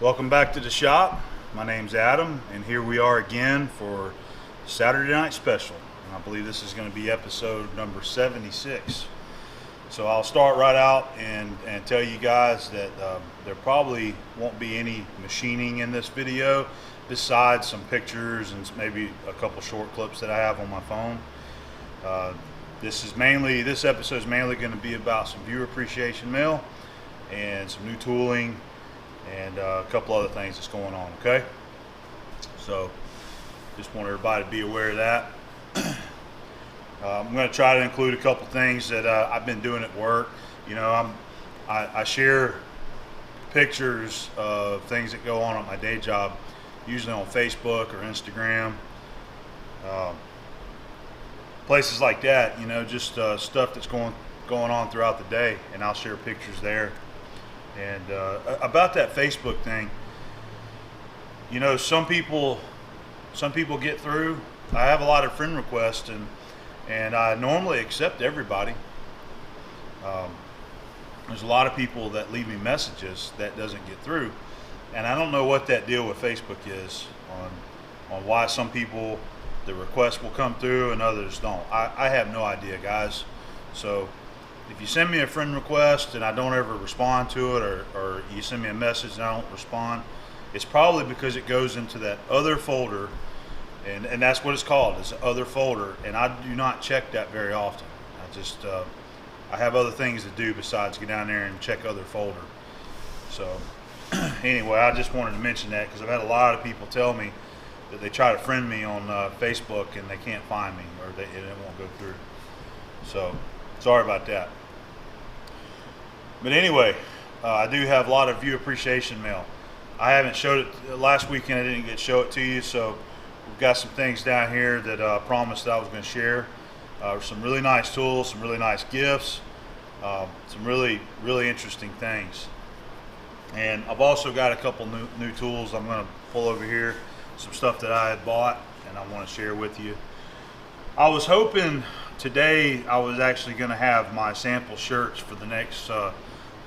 Welcome back to the shop. My name's Adam, and here we are again for Saturday Night Special. And I believe this is going to be episode number 76. So I'll start right out and tell you guys that there probably won't be any machining in this video besides some pictures and maybe a couple short clips that I have on my phone. This episode is mainly going to be about some viewer appreciation mail and some new tooling and a couple other things that's going on, okay? So just want everybody to be aware of that. I'm going to try to include a couple things that I've been doing at work. You know, I share pictures of things that go on at my day job, usually on Facebook or Instagram, places like that. You know, just stuff that's going on throughout the day, and I'll share pictures there. And about that Facebook thing, you know, some people get through. I have a lot of friend requests, and I normally accept everybody. There's a lot of people that leave me messages that doesn't get through, and I don't know what that deal with Facebook is on why some people, the request will come through and others don't. I have no idea, guys. So if you send me a friend request and I don't ever respond to it, or you send me a message and I don't respond, it's probably because it goes into that other folder, and that's what it's called, it's other folder, and I do not check that very often. I have other things to do besides get down there and check other folder. So anyway, I just wanted to mention that because I've had a lot of people tell me that they try to friend me on Facebook and they can't find me, or it won't go through. So sorry about that. But anyway, I do have a lot of view appreciation mail. I haven't showed it last weekend. I didn't get to show it to you, so we've got some things down here that I promised that I was going to share. Some really nice tools, some really nice gifts, some really interesting things. And I've also got a couple new tools I'm going to pull over here, some stuff that I had bought and I want to share with you. I was hoping today I was actually going to have my sample shirts for the next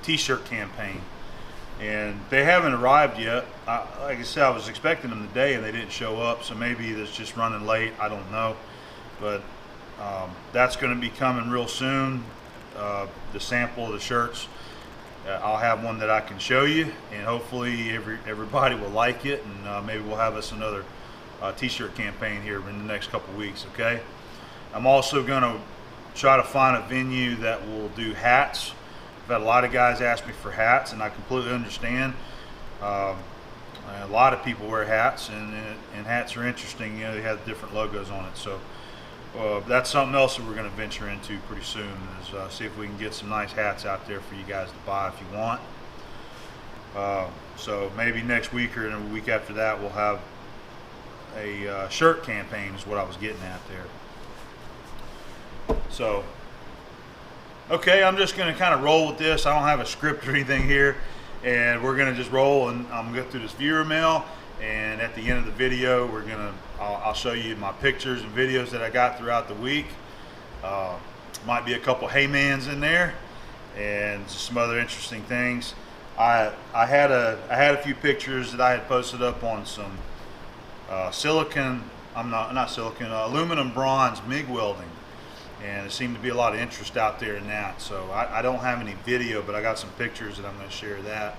t-shirt campaign, and they haven't arrived yet. Like I said, I was expecting them today and they didn't show up, so maybe it's just running late, I don't know. But that's going to be coming real soon. The sample of the shirts, I'll have one that I can show you, and hopefully everybody will like it, and maybe we'll have us another t-shirt campaign here in the next couple weeks, okay? I'm also going to try to find a venue that will do hats. I've had a lot of guys ask me for hats, and I completely understand. A lot of people wear hats, and hats are interesting. You know, they have different logos on it. So that's something else that we're going to venture into pretty soon, is see if we can get some nice hats out there for you guys to buy if you want. So maybe next week or a week after that, we'll have a shirt campaign is what I was getting at there. So okay, I'm just going to kind of roll with this. I don't have a script or anything here, and we're going to just roll, and I'm going to go through this viewer mail, and at the end of the video I'll show you my pictures and videos that I got throughout the week. Might be a couple Haymans in there and just some other interesting things. I had a few pictures that I had posted up on some aluminum bronze MIG welding, and there seemed to be a lot of interest out there in that. So I don't have any video, but I got some pictures that I'm going to share that,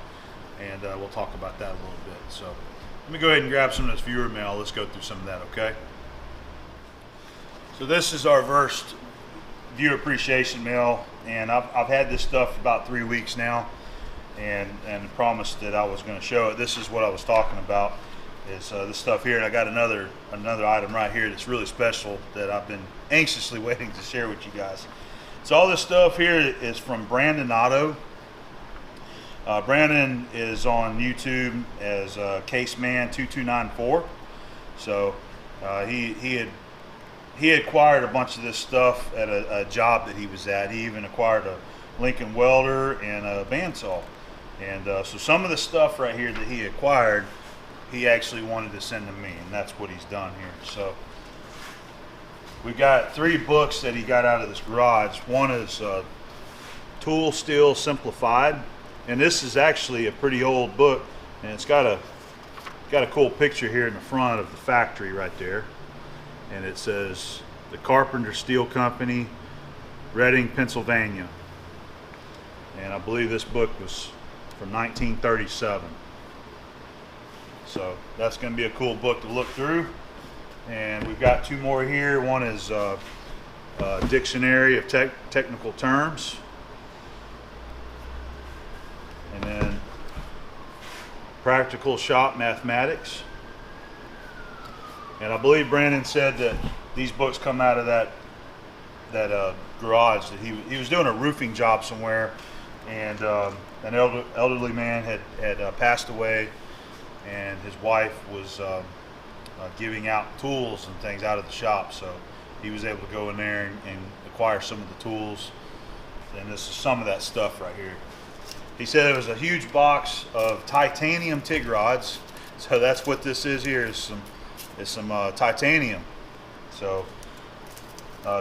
and we'll talk about that a little bit. So let me go ahead and grab some of this viewer mail. Let's go through some of that, okay? So this is our first viewer appreciation mail, and I've had this stuff for about 3 weeks now, and promised that I was going to show it. This is what I was talking about, is this stuff here, and I got another item right here that's really special that I've been anxiously waiting to share with you guys. So all this stuff here is from Brandon Otto. Brandon is on YouTube as Caseman2294. So he acquired a bunch of this stuff at a job that he was at. He even acquired a Lincoln welder and a bandsaw. And so some of the stuff right here that he acquired, he actually wanted to send to me, and that's what he's done here. So we got 3 books that he got out of this garage. One is Tool Steel Simplified, and this is actually a pretty old book. and it's got a cool picture here in the front of the factory right there, and it says the Carpenter Steel Company, Reading, Pennsylvania. And I believe this book was from 1937. So that's going to be a cool book to look through. And we've got two more here. One is Dictionary of Technical Terms, and then Practical Shop Mathematics. And I believe Brandon said that these books come out of that garage that he was doing a roofing job somewhere, and an elderly man had passed away, and his wife was giving out tools and things out of the shop, so he was able to go in there and acquire some of the tools. And this is some of that stuff right here. He said it was a huge box of titanium TIG rods, so that's what this is here, is some titanium. So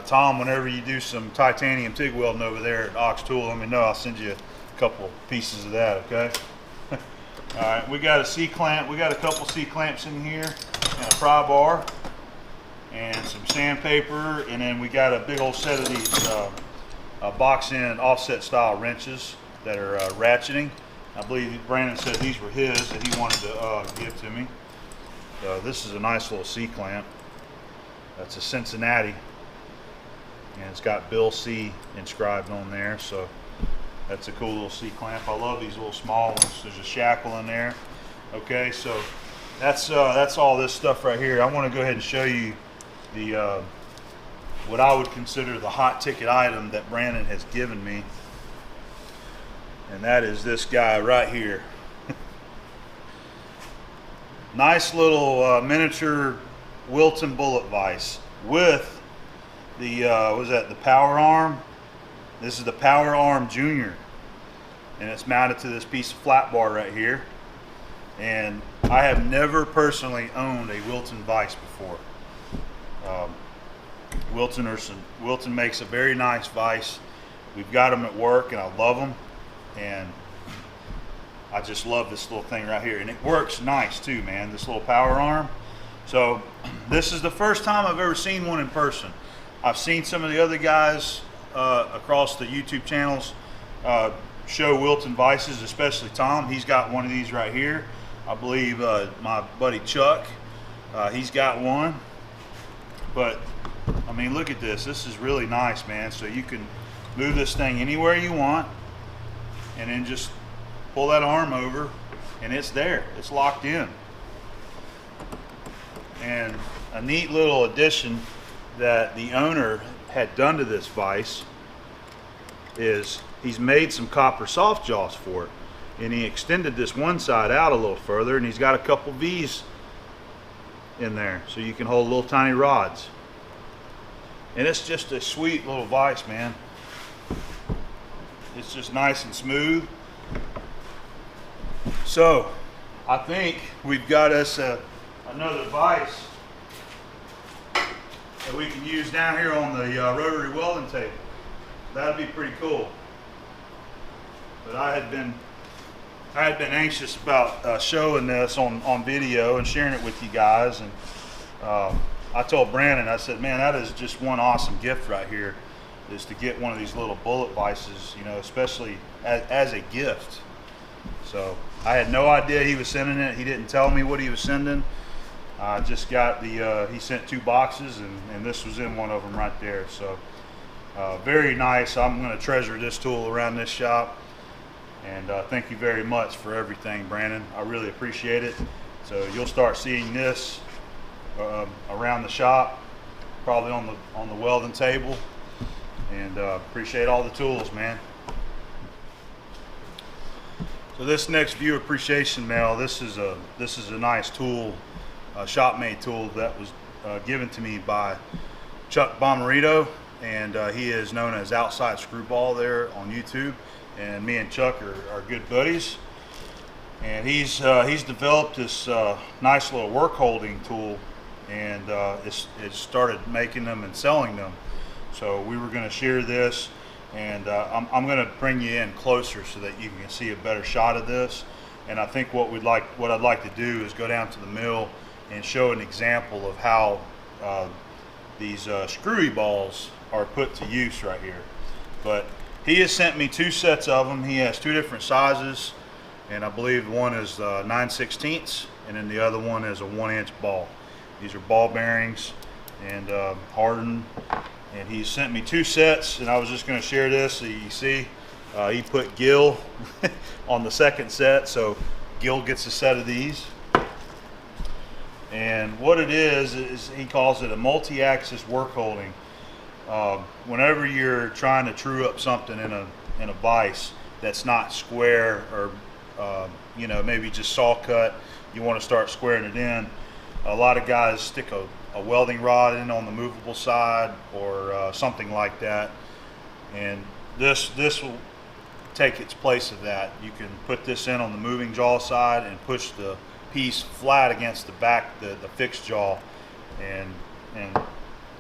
Tom, whenever you do some titanium TIG welding over there at Ox Tool, let me know. I'll send you a couple pieces of that, okay? All right, we got a C-clamp. We got a couple C-clamps in here, and a pry bar, and some sandpaper, and then we got a big old set of these box-end offset style wrenches that are ratcheting. I believe Brandon said these were his that he wanted to give to me. This is a nice little C-clamp. That's a Cincinnati, and it's got Bill C inscribed on there, so that's a cool little C-clamp. I love these little small ones. There's a shackle in there. Okay, so that's all this stuff right here. I want to go ahead and show you the what I would consider the hot ticket item that Brandon has given me, and that is this guy right here. Nice little miniature Wilton bullet vise with the the power arm. This is the Power Arm Junior, and it's mounted to this piece of flat bar right here. And I have never personally owned a Wilton vise before. Wilton makes a very nice vise. We've got them at work, and I love them. And I just love this little thing right here, and it works nice too, man. This little power arm. So this is the first time I've ever seen one in person. I've seen some of the other guys across the YouTube channels show Wilton vices, especially Tom. He's got one of these right here. I believe my buddy Chuck, he's got one. But I mean, look at this. This is really nice, man. So you can move this thing anywhere you want, and then just pull that arm over, and it's there. It's locked in. And a neat little addition that the owner had done to this vise is he's made some copper soft jaws for it, and he extended this one side out a little further, and he's got a couple V's in there so you can hold little tiny rods. And it's just a sweet little vise, man. It's just nice and smooth. So I think we've got us another vise that we can use down here on the rotary welding table. That'd be pretty cool. But I had been anxious about showing this on video and sharing it with you guys, and I told Brandon, I said, man, that is just one awesome gift right here, is to get one of these little bullet vices, you know, especially as a gift. So I had no idea he was sending it. He didn't tell me what he was sending. I just got he sent 2 boxes, and this was in one of them right there. So very nice. I'm going to treasure this tool around this shop. And thank you very much for everything, Brandon. I really appreciate it. So you'll start seeing this around the shop, probably on the welding table. And appreciate all the tools, man. So this next viewer appreciation mail, this is a nice tool, a shop-made tool that was given to me by Chuck Bomarito, and he is known as Outsidescrewball there on YouTube. And me and Chuck are good buddies. And he's developed this nice little work holding tool, and it started making them and selling them. So we were going to share this, and I'm going to bring you in closer so that you can see a better shot of this. And I think what I'd like to do is go down to the mill and show an example of how these screwy balls are put to use right here. But he has sent me 2 sets of them. He has 2 different sizes, and I believe one is 9/16, and then the other one is a 1-inch ball. These are ball bearings and hardened. And he sent me 2 sets, and I was just going to share this so you see. He put Gil on the 2nd set, so Gil gets a set of these. And what it is he calls it a multi-axis work holding. Whenever you're trying to true up something in a vise that's not square, or you know, maybe just saw cut, you want to start squaring it in. A lot of guys stick a welding rod in on the movable side, or something like that, and this will take its place of that. You can put this in on the moving jaw side and push the piece flat against the back, the fixed jaw, and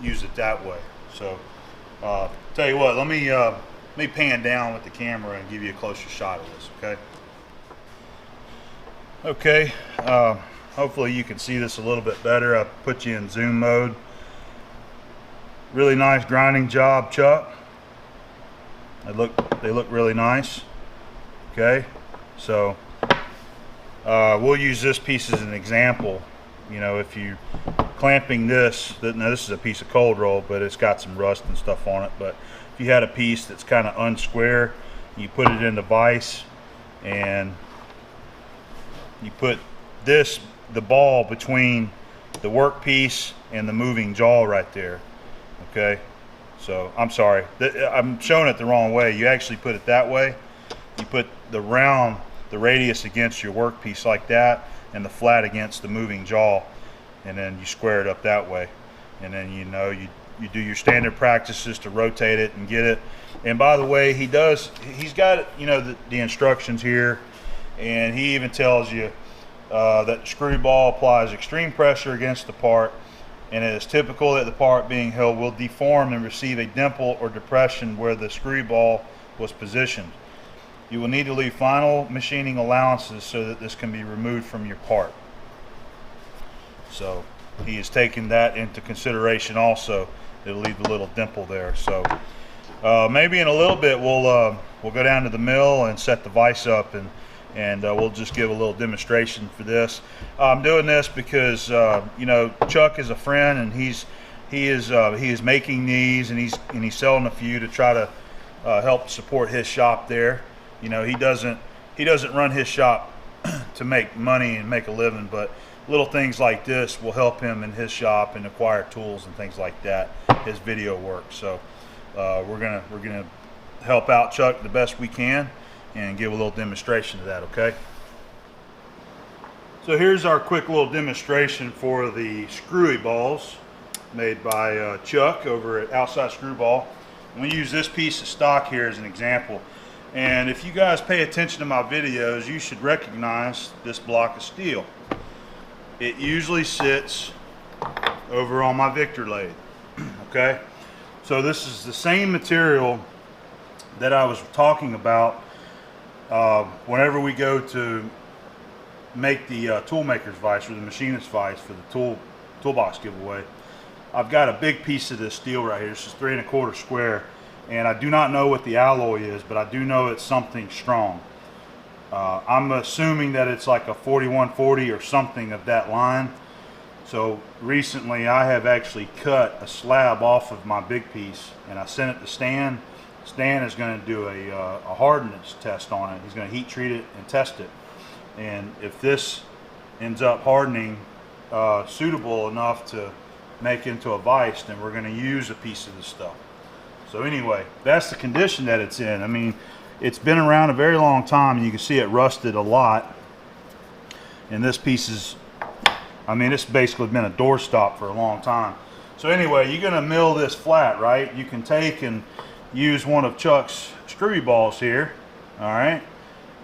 use it that way. So tell you what, let me pan down with the camera and give you a closer shot of this. Okay, hopefully you can see this a little bit better. I put you in zoom mode. Really nice grinding job, Chuck. They look really nice. Okay, so we'll use this piece as an example. You know, if you clamping this, now this is a piece of cold roll, but it's got some rust and stuff on it. But if you had a piece that's kind of unsquare, you put it in the vise, and you put the ball between the workpiece and the moving jaw right there. Okay, so I'm sorry, I'm showing it the wrong way. You actually put it that way. You put the radius against your workpiece like that, and the flat against the moving jaw, and then you square it up that way. And then you do your standard practices to rotate it and get it. And by the way, he's got, you know, the instructions here, and he even tells you that the screwy ball applies extreme pressure against the part, and it is typical that the part being held will deform and receive a dimple or depression where the screwy ball was positioned. You will need to leave final machining allowances so that this can be removed from your part. So he is taking that into consideration also. It'll leave the little dimple there. So maybe in a little bit we'll go down to the mill and set the vise up, and we'll just give a little demonstration for this. I'm doing this because you know, Chuck is a friend, and he is making these, and he's selling a few to try to help support his shop there. You know, he doesn't run his shop to make money and make a living, but little things like this will help him in his shop and acquire tools and things like that, his video work. So we're gonna help out Chuck the best we can and give a little demonstration of that. Okay, so here's our quick little demonstration for the screwy balls made by Chuck over at Outsidescrewball. I'm going to use this piece of stock here as an example, and if you guys pay attention to my videos, you should recognize this block of steel. It usually sits over on my Victor lathe. Okay, so this is the same material that I was talking about whenever we go to make the toolmaker's vise or the machinist's vise for the toolbox giveaway. I've got a big piece of this steel right here. This is 3 1/4 square, and I do not know what the alloy is, but I do know it's something strong. I'm assuming that it's like a 4140 or something of that line. So recently I have actually cut a slab off of my big piece, and I sent it to Stan. Stan is going to do a hardness test on it. He's going to heat treat it and test it, and if this ends up hardening suitable enough to make into a vise, then we're going to use a piece of this stuff. So anyway, that's the condition that it's in. I mean, it's been around a very long time, and you can see it rusted a lot. And this piece is, I mean, it's basically been a doorstop for a long time. So anyway, you're going to mill this flat, right? You can take and use one of Chuck's screwy balls here, all right,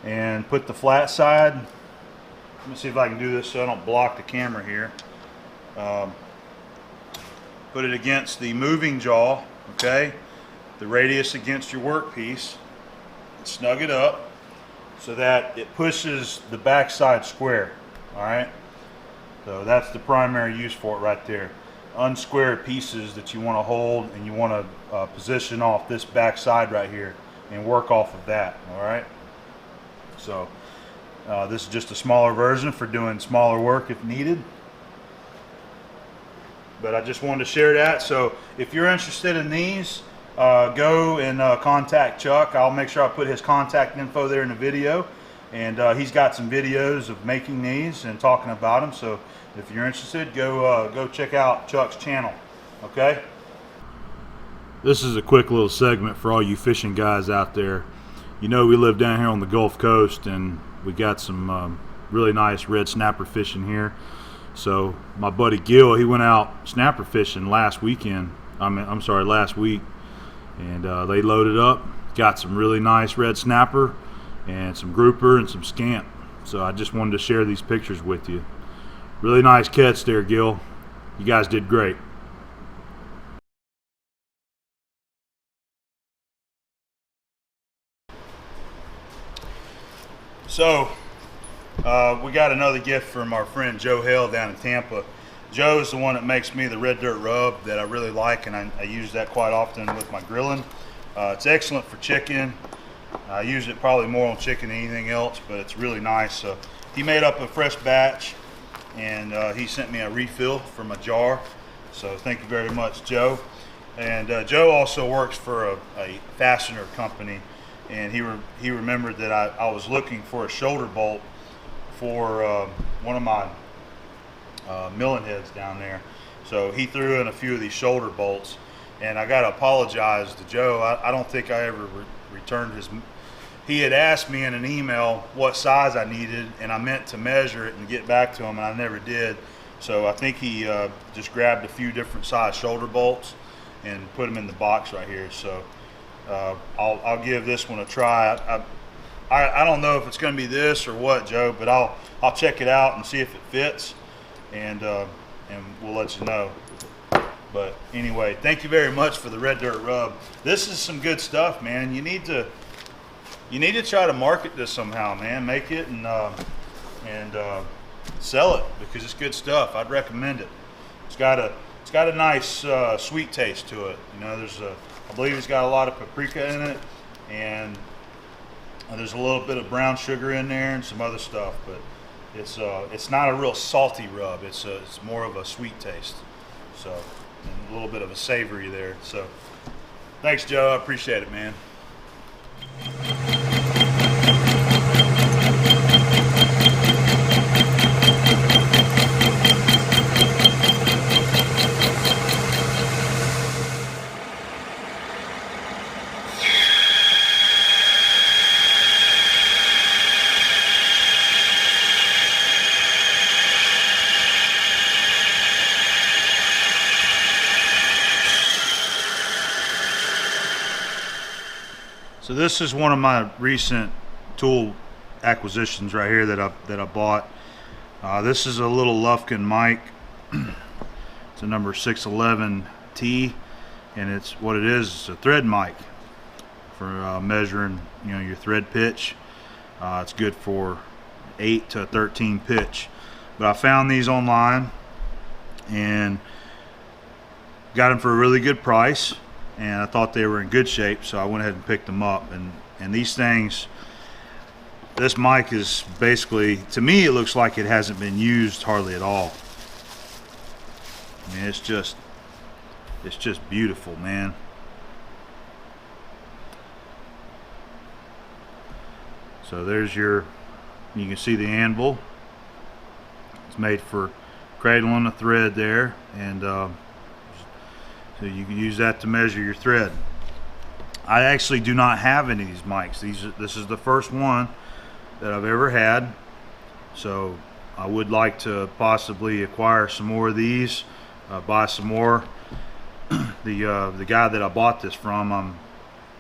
and put the flat side. Let me see if I can do this so I don't block the camera here. Put it against the moving jaw, okay, the radius against your workpiece. Snug it up so that it pushes the backside square. All right, so that's the primary use for it right there. Unsquare pieces that you want to hold, and you want to position off this backside right here and work off of that. All right, so this is just a smaller version for doing smaller work if needed. But I just wanted to share that. So if you're interested in these, go and contact Chuck. I'll make sure I put his contact info there in the video. And he's got some videos of making these and talking about them. So if you're interested, go check out Chuck's channel. Okay? This is a quick little segment for all you fishing guys out there. You know, we live down here on the Gulf Coast, and we got some really nice red snapper fishing here. So my buddy Gil, he went out snapper fishing last week, and they loaded up, got some really nice red snapper and some grouper and some scamp. So I just wanted to share these pictures with you. Really nice catch there, Gil. You guys did great. So we got another gift from our friend Joe Hale down in Tampa. Joe's the one that makes me the red dirt rub that I really like, and I use that quite often with my grilling. It's excellent for chicken. I use it probably more on chicken than anything else, but it's really nice. So he made up a fresh batch, and he sent me a refill from a jar. So thank you very much, Joe. And Joe also works for a fastener company, and he remembered that I was looking for a shoulder bolt for one of my Milan heads down there. So he threw in a few of these shoulder bolts, and I got to apologize to Joe. I don't think I ever returned his. He had asked me in an email what size I needed, and I meant to measure it and get back to him, and I never did. So I think he just grabbed a few different size shoulder bolts and put them in the box right here. So I'll give this one a try. I don't know if it's going to be this or what, Joe, but I'll check it out and see if it fits, and we'll let you know. But anyway, thank you very much for the red dirt rub. This is some good stuff, man. You need to try to market this somehow, man. Make it and sell it, because it's good stuff. I'd recommend it. It's got a nice sweet taste to it. You know, I believe it's got a lot of paprika in it, and there's a little bit of brown sugar in there and some other stuff. But it's not a real salty rub. It's more of a sweet taste. So, and a little bit of a savory there. So, thanks, Joe. I appreciate it, man. So this is one of my recent tool acquisitions right here that I bought. This is a little Lufkin mic. It's a number 611T, and it's what it is. It's a thread mic for measuring, you know, your thread pitch. It's good for 8 to 13 pitch. But I found these online and got them for a really good price. And I thought they were in good shape, so I went ahead and picked them up. And these things, this mic is basically, to me, it looks like it hasn't been used hardly at all. I mean, it's just beautiful, man. So there's you can see the anvil. It's made for cradling a thread there, and so you can use that to measure your thread. I actually do not have any of these mics. This is the first one that I've ever had. So I would like to possibly acquire some more of these, buy some more. The guy that I bought this from,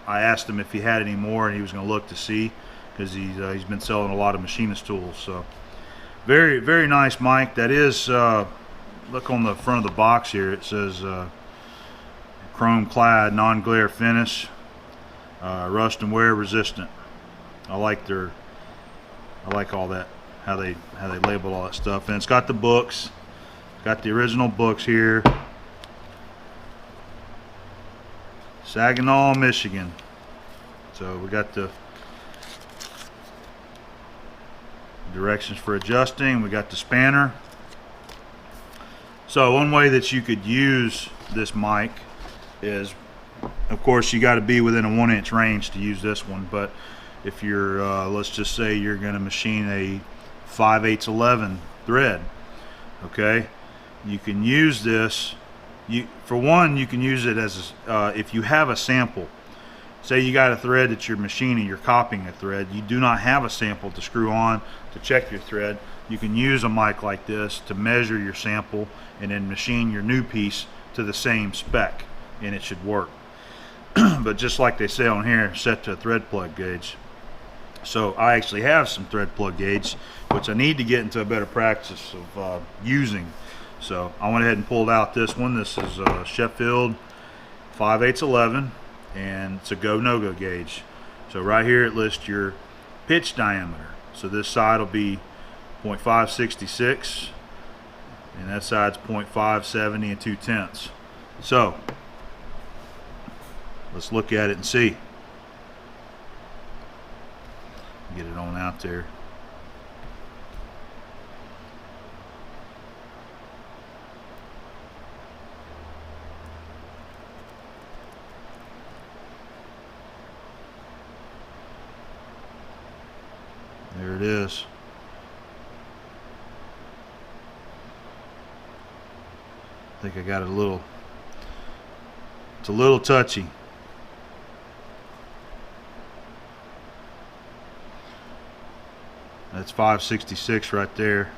I asked him if he had any more, and he was going to look to see, because he's been selling a lot of machinist tools. So very, very nice mic. That is, look on the front of the box here. It says chrome clad, non-glare finish, rust and wear resistant. I like their I like all that, how they label all that stuff. And it's got the books, got the original books here. Saginaw, Michigan. So we got the directions for adjusting. We got the spanner. So one way that you could use this mic is, of course, you got to be within a 1-inch range to use this one. But if you're, let's just say you're going to machine a 5/8 thread, okay, you can use this. For one, you can use it as if you have a sample. Say you got a thread that you're machining, you're copying a thread, you do not have a sample to screw on to check your thread, you can use a mic like this to measure your sample and then machine your new piece to the same spec, and it should work. But just like they say on here, set to a thread plug gauge. So I actually have some thread plug gauge, which I need to get into a better practice of using. So I went ahead and pulled out this one. This is Sheffield 5/8 and it's a go no-go gauge. So right here it lists your pitch diameter. So this side will be 0.566 and that side's 0.570 2/10. So let's look at it and see. Get it on out there. There it is. I think I got it a little, it's a little touchy. That's 566 right there.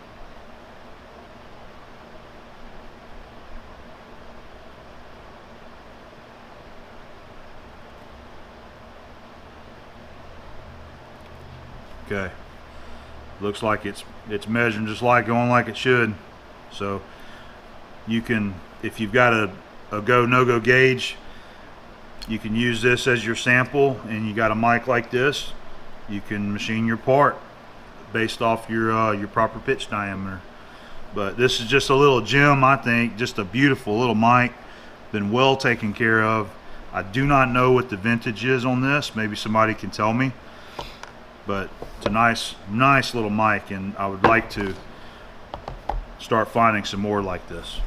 Okay. Looks like it's measuring just like going like it should. So you can, if you've got a go no-go gauge, you can use this as your sample, and you got a mic like this, you can machine your part based off your proper pitch diameter. But this is just a little gem, I think, just a beautiful little mic, been well taken care of. I do not know what the vintage is on this, maybe somebody can tell me, but it's a nice little mic, and I would like to start finding some more like this.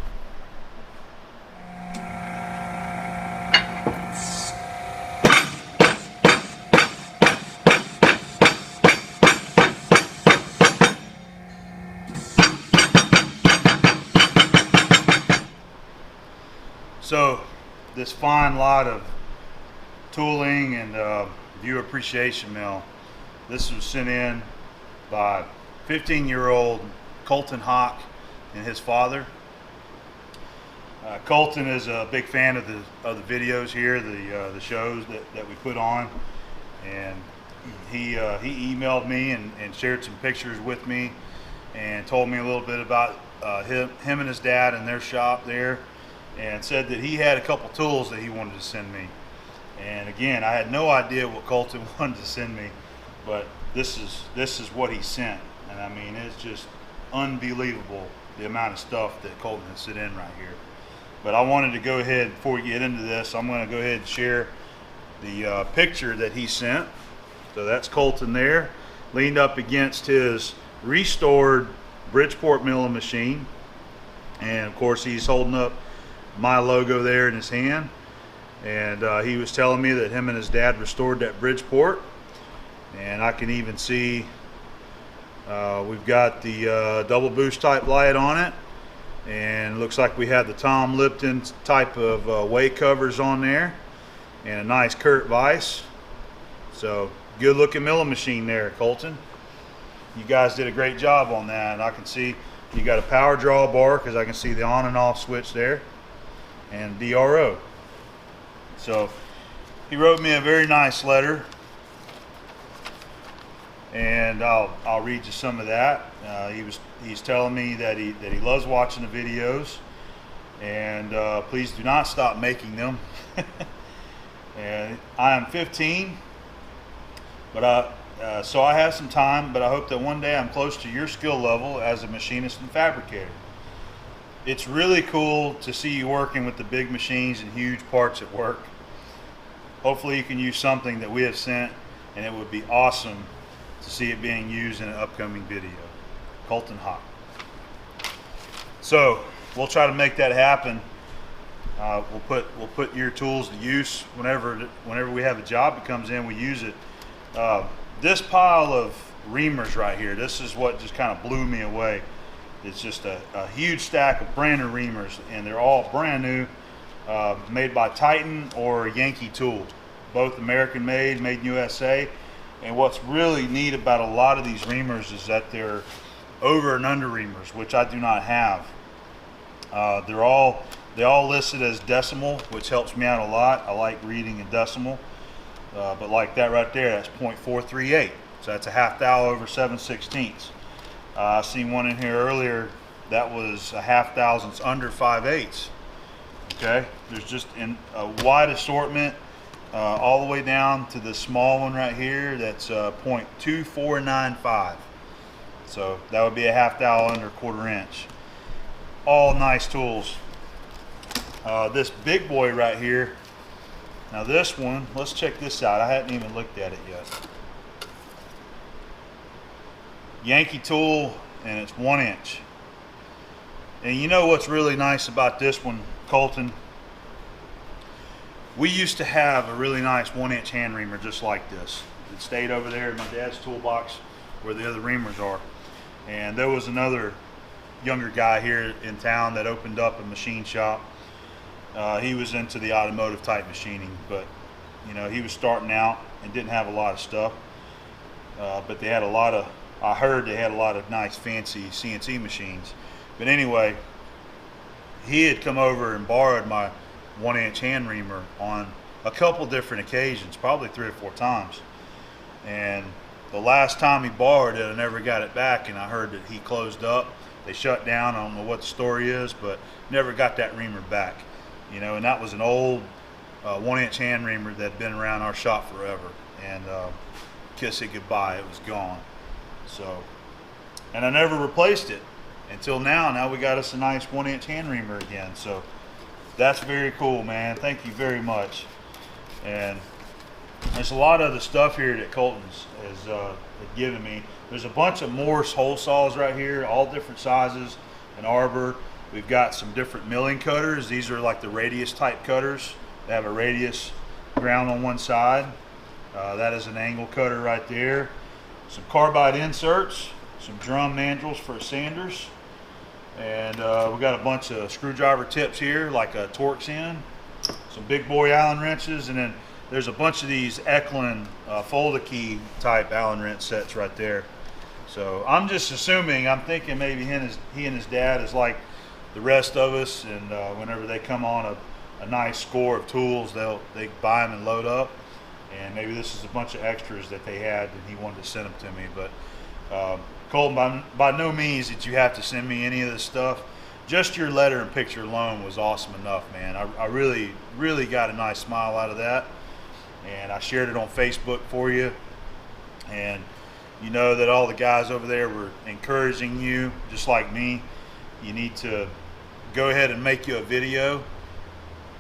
So this fine lot of tooling and viewer appreciation mail, this was sent in by 15-year-old Colton Hawk and his father. Colton is a big fan of the videos here, the shows that we put on, and he emailed me and shared some pictures with me and told me a little bit about him and his dad and their shop there, and said that he had a couple tools that he wanted to send me. And again, I had no idea what Colton wanted to send me, but this is what he sent. And I mean, it's just unbelievable the amount of stuff that Colton has sent in right here. But I wanted to go ahead, before we get into this, I'm going to go ahead and share the picture that he sent. So that's Colton there, leaned up against his restored Bridgeport milling machine. And of course, he's holding up my logo there in his hand. And he was telling me that him and his dad restored that Bridgeport. And I can even see we've got the double boost type light on it, and it looks like we have the Tom Lipton type of weight covers on there, and a nice Kurt vise. So good looking milling machine there, Colton. You guys did a great job on that. And I can see you got a power draw bar, because I can see the on and off switch there, and DRO. So he wrote me a very nice letter, and I'll read you some of that. He's telling me that he loves watching the videos, and please do not stop making them. And I am 15, but So I have some time, but I hope that one day I'm close to your skill level as a machinist and fabricator. It's really cool to see you working with the big machines and huge parts at work. Hopefully you can use something that we have sent, and it would be awesome to see it being used in an upcoming video. Colton Hot. So we'll try to make that happen. We'll put your tools to use whenever we have a job that comes in. We use it. This pile of reamers right here, this is what just kind of blew me away. It's just a huge stack of brand new reamers, and they're all brand new, made by Titan or Yankee Tool, both American made in USA. And what's really neat about a lot of these reamers is that they're over and under reamers, which I do not have. They all listed as decimal, which helps me out a lot. I like reading in decimal. But like that right there, that's 0.438. So that's a half thou over 7/16. I seen one in here earlier that was a half thousandths under 5/8. Okay, there's just a wide assortment all the way down to the small one right here. That's 0.2495. So that would be a half thou under 1/4 inch. All nice tools. This big boy right here. Now this one, let's check this out. I hadn't even looked at it yet. Yankee Tool, and it's 1 inch. And you know what's really nice about this one, Colton? We used to have a really nice 1 inch hand reamer just like this. It stayed over there in my dad's toolbox where the other reamers are. And there was another younger guy here in town that opened up a machine shop. He was into the automotive type machining, but you know, he was starting out and didn't have a lot of stuff. But they had a lot of, I heard they had a lot of nice fancy CNC machines. But anyway, he had come over and borrowed my 1 inch hand reamer on a couple different occasions, probably 3 or 4 times. And the last time he borrowed it, I never got it back, and I heard that he closed up. They shut down. I don't know what the story is, but never got that reamer back. You know, and that was an old 1 inch hand reamer that had been around our shop forever. And kiss it goodbye, it was gone. So, and I never replaced it until now. Now we got us a nice 1 inch hand reamer again. So that's very cool, man. Thank you very much. And there's a lot of the stuff here that Colton's has given me. There's a bunch of Morse hole saws right here, all different sizes, an arbor. We've got some different milling cutters. These are like the radius type cutters. They have a radius ground on one side. That is an angle cutter right there. Some carbide inserts, some drum mandrels for sanders. And we got a bunch of screwdriver tips here, like a Torx end. Some big boy Allen wrenches, and then there's a bunch of these Eklund fold-a-key type Allen wrench sets right there. So I'm just assuming, I'm thinking maybe he and his dad is like the rest of us, and whenever they come on a nice score of tools, they buy them and load up. And maybe this is a bunch of extras that they had and he wanted to send them to me. But Colton, by no means did you have to send me any of this stuff. Just your letter and picture alone was awesome enough, man. I really got a nice smile out of that. And I shared it on Facebook for you. And you know that all the guys over there were encouraging you, just like me. You need to go ahead and make you a video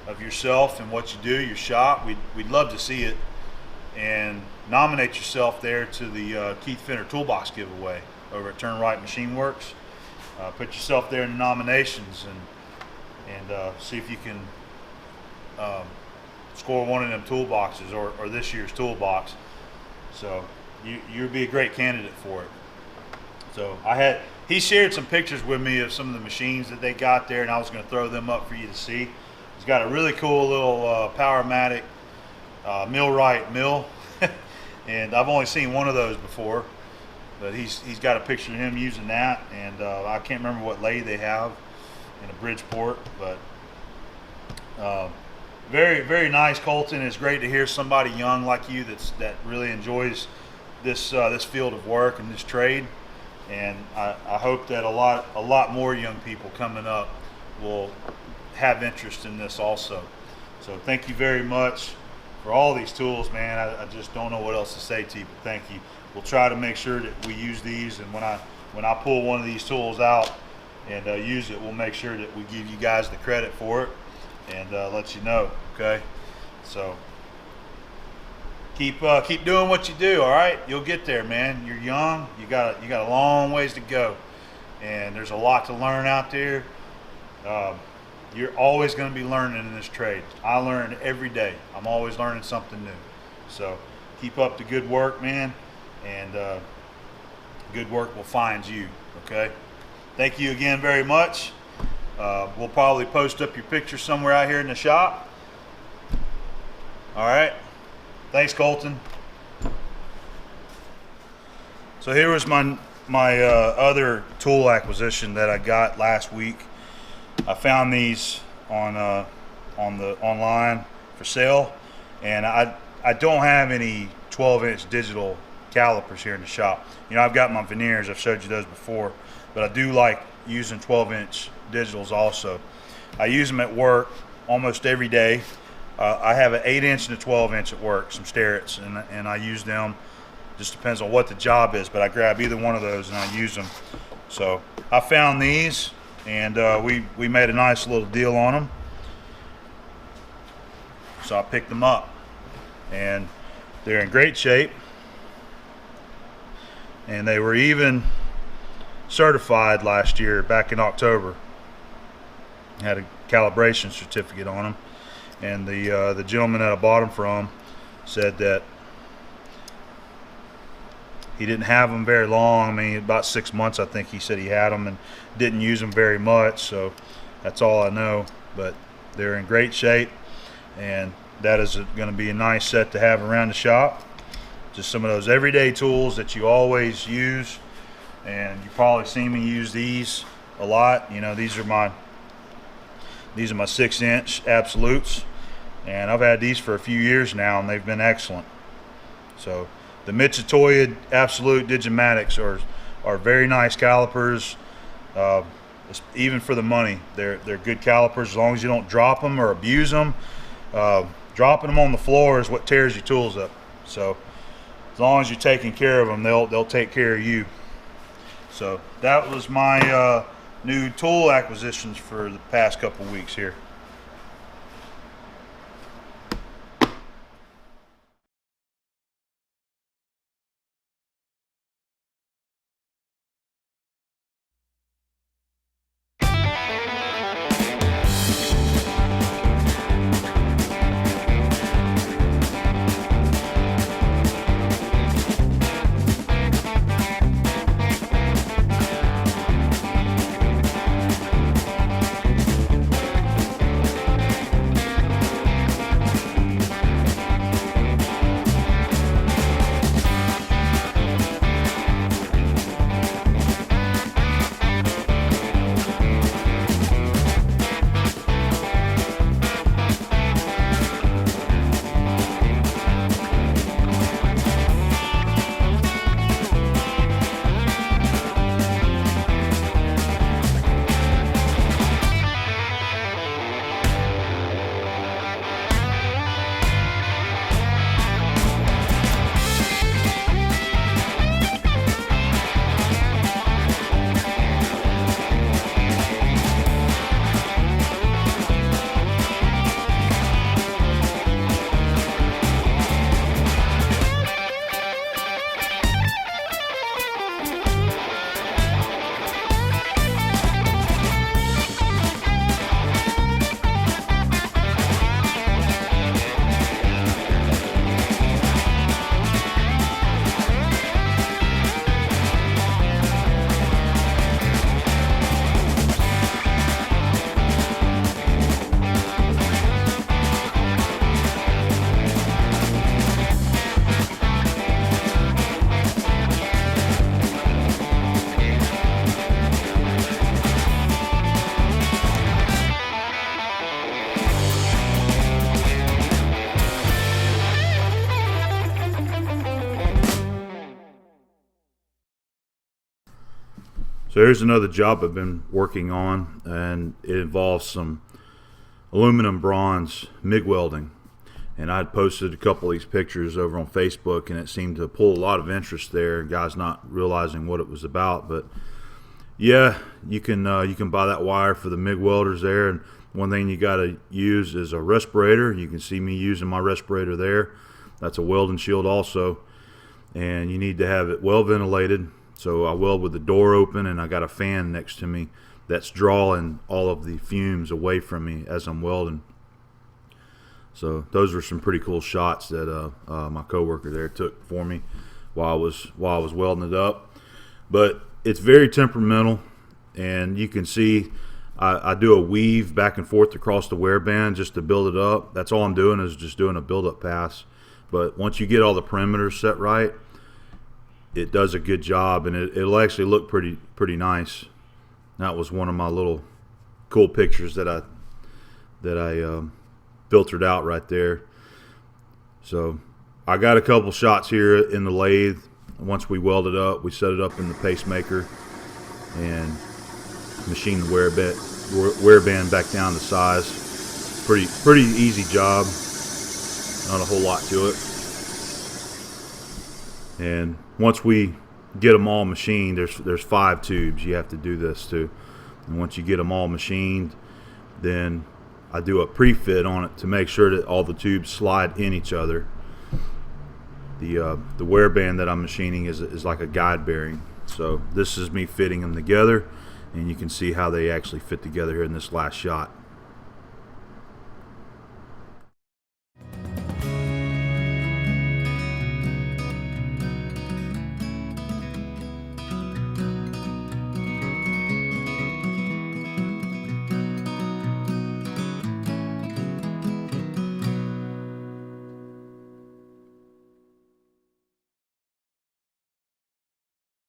of yourself and what you do, your shop. We'd love to see it. And nominate yourself there to the Keith Finner Toolbox giveaway over at Turn Right Machine Works. Put yourself there in the nominations and see if you can score one of them toolboxes or this year's toolbox. So you'd be a great candidate for it. So he shared some pictures with me of some of the machines that they got there, and I was going to throw them up for you to see. He's got a really cool little Powermatic millwright mill, and I've only seen one of those before, but he's got a picture of him using that, and I can't remember what lathe they have in a Bridgeport, but very, very nice, Colton. It's great to hear somebody young like you that really enjoys this field of work and this trade, and I hope that a lot more young people coming up will have interest in this also. So thank you very much for all these tools, man. I just don't know what else to say to you, but thank you. we'll try to make sure that we use these, and when I pull one of these tools out and use it, we'll make sure that we give you guys the credit for it and let you know. Okay, so keep doing what you do. All right, you'll get there, man. You're young. You got a long ways to go, and there's a lot to learn out there. You're always going to be learning in this trade. I learn every day. I'm always learning something new. So keep up the good work, man, and good work will find you. Okay, thank you again very much. We'll probably post up your picture somewhere out here in the shop. All right, thanks, Colton. So here was my other tool acquisition that I got last week. I found these on the online for sale, and I don't have any 12-inch digital calipers here in the shop. You know, I've got my veneers. I've showed you those before, but I do like using 12-inch digitals also. I use them at work almost every day. I have an 8-inch and a 12-inch at work, some Starretts, and I use them. Just depends on what the job is, but I grab either one of those and I use them. So I found these, and we made a nice little deal on them. So I picked them up, and they're in great shape, and they were even certified last year back in October. Had a calibration certificate on them, and the gentleman that I bought them from said that he didn't have them very long. I mean, about 6 months I think he said he had them, and didn't use them very much, so that's all I know. But they're in great shape, and that is going to be a nice set to have around the shop. Just some of those everyday tools that you always use, and you probably seen me use these a lot. You know, these are my 6-inch absolutes, and I've had these for a few years now, and they've been excellent. So the Mitutoyo Absolute Digimatics are very nice calipers. Even for the money, they're good calipers as long as you don't drop them or abuse them. Dropping them on the floor is what tears your tools up. So as long as you're taking care of them, they'll take care of you. So that was my new tool acquisitions for the past couple weeks here. So here's another job I've been working on, and it involves some aluminum bronze MIG welding. And I'd posted a couple of these pictures over on Facebook, and it seemed to pull a lot of interest there. Guys not realizing what it was about, but yeah, you can buy that wire for the MIG welders there. And one thing you got to use is a respirator. You can see me using my respirator there. That's a welding shield also, and you need to have it well ventilated. So I weld with the door open, and I got a fan next to me that's drawing all of the fumes away from me as I'm welding. So those were some pretty cool shots that my coworker there took for me while I was welding it up. But it's very temperamental, and you can see I do a weave back and forth across the wear band just to build it up. That's all I'm doing, is just doing a build-up pass. But once you get all the perimeters set right, it does a good job, and it'll actually look pretty nice. That was one of my little cool pictures that I filtered out right there. So I got a couple shots here in the lathe. Once we weld it up, we set it up in the pacemaker and machine the wear band back down to size. Pretty easy job. Not a whole lot to it. And once we get them all machined, there's 5 tubes you have to do this to. And once you get them all machined, then I do a pre-fit on it to make sure that all the tubes slide in each other. The wear band that I'm machining is like a guide bearing. So this is me fitting them together, and you can see how they actually fit together here in this last shot.